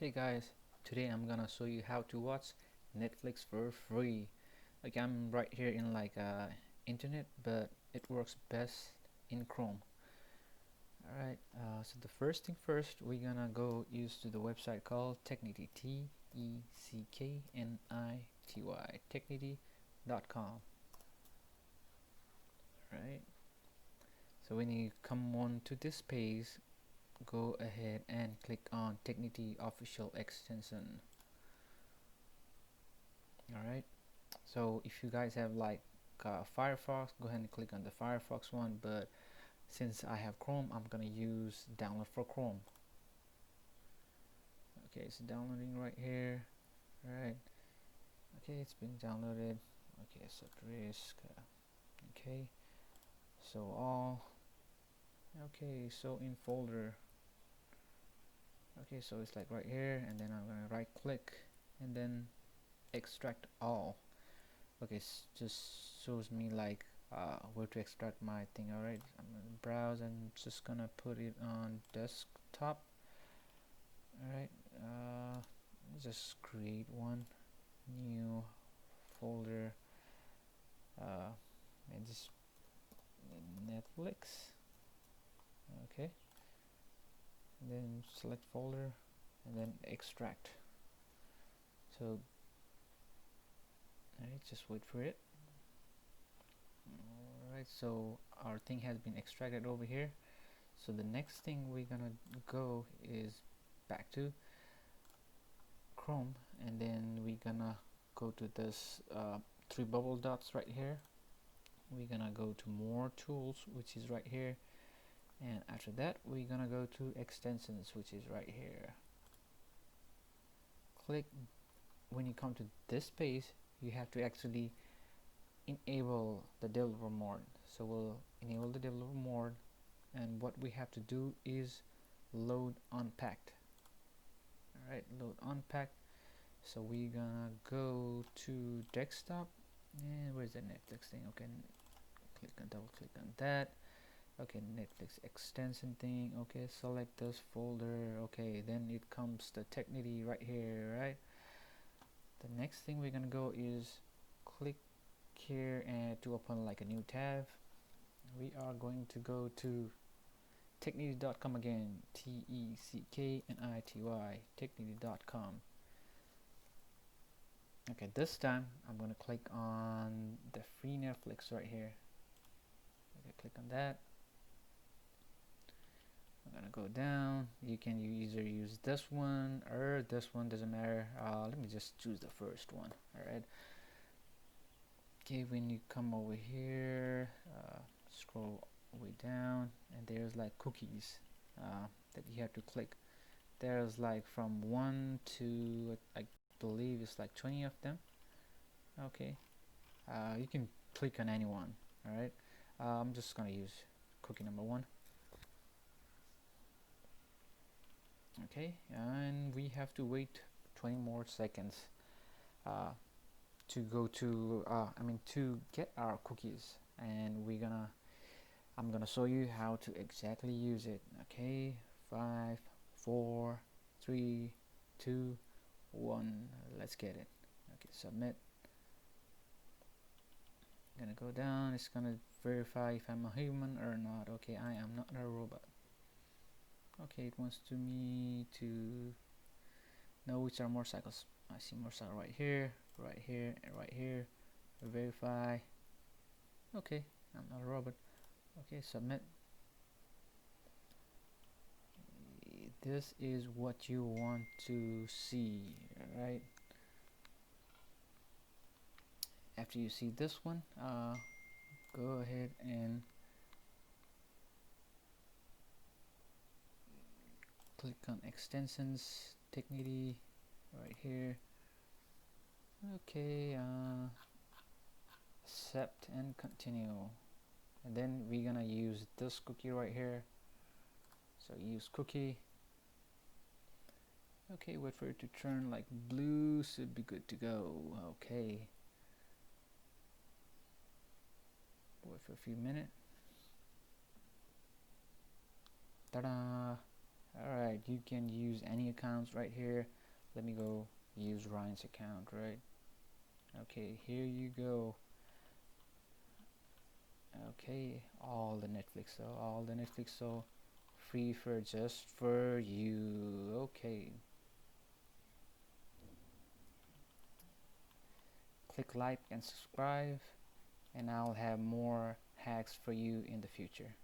Hey guys, today I'm gonna show you how to watch Netflix for free. Like I'm right here in internet, but it works best in Chrome. Alright, so the first thing first, we're gonna go use to the website called Technity, Tecknity, technity.com. Right, so when you come on to this page, go ahead and click on Technity official extension. Alright, so if you guys have Firefox, go ahead and click on the Firefox one, but since I have Chrome, I'm gonna use download for Chrome. Okay, it's downloading right here. Alright, okay, it's been downloaded. Okay, set risk. Okay, so all. Okay, so in folder. Okay, so it's like right here, and then I'm gonna right click and then extract all. Okay, just shows me where to extract my thing. Alright, I'm gonna browse and just gonna put it on desktop. Alright, just create one new folder, and just Netflix. Okay, and then select folder and then extract. So alright, just wait for it. Alright, so our thing has been extracted over here. So the next thing we're gonna go is back to Chrome, and then we're gonna go to this three bubble dots right here. We're gonna go to more tools, which is right here, and after that we're gonna go to extensions, which is right here. Click. When you come to this page, you have to actually enable the developer mode. So we'll enable the developer mode, and what we have to do is load unpacked. Alright, load unpacked. So we're gonna go to desktop, and where's the Netflix thing? Okay, double click on that. Okay, Netflix extension thing. Okay, select this folder. Okay, then it comes the Technity right here. Right, the next thing we're gonna go is click here and to open like a new tab. We are going to go to technity.com again, Tecknity, technity.com. Okay, this time I'm gonna click on the free Netflix right here. Okay, click on that. I'm gonna go down. You can either use this one or this one, doesn't matter. Let me just choose the first one. Alright, okay, when you come over here, scroll way down, and there's like cookies that you have to click. There's like from 1 to I believe it's like 20 of them. Okay, you can click on any one. Alright, I'm just gonna use cookie number 1. Okay, and we have to wait 20 more seconds to go to to get our cookies, and I'm gonna show you how to exactly use it. Okay, 5 4 3 2 1, let's get it. Okay, submit. I'm gonna go down. It's gonna verify if I'm a human or not. Okay, I am not a robot. Okay, it wants to me to know which are motorcycles. I see motorcycle right here, right here, and right here. Verify. Okay, I'm not a robot. Okay, submit. This is what you want to see, right? After you see this one, go ahead and click on extensions, Technity, right here. Okay, accept and continue, and then we're gonna use this cookie right here. So use cookie. Okay, wait for it to turn like blue, should be good to go. Okay, wait for a few minutes. Ta-da! Alright, you can use any accounts right here. Let me go use Ryan's account, right? Okay, here you go. Okay, all the Netflix, so free for just for you. Okay, click like and subscribe, and I'll have more hacks for you in the future.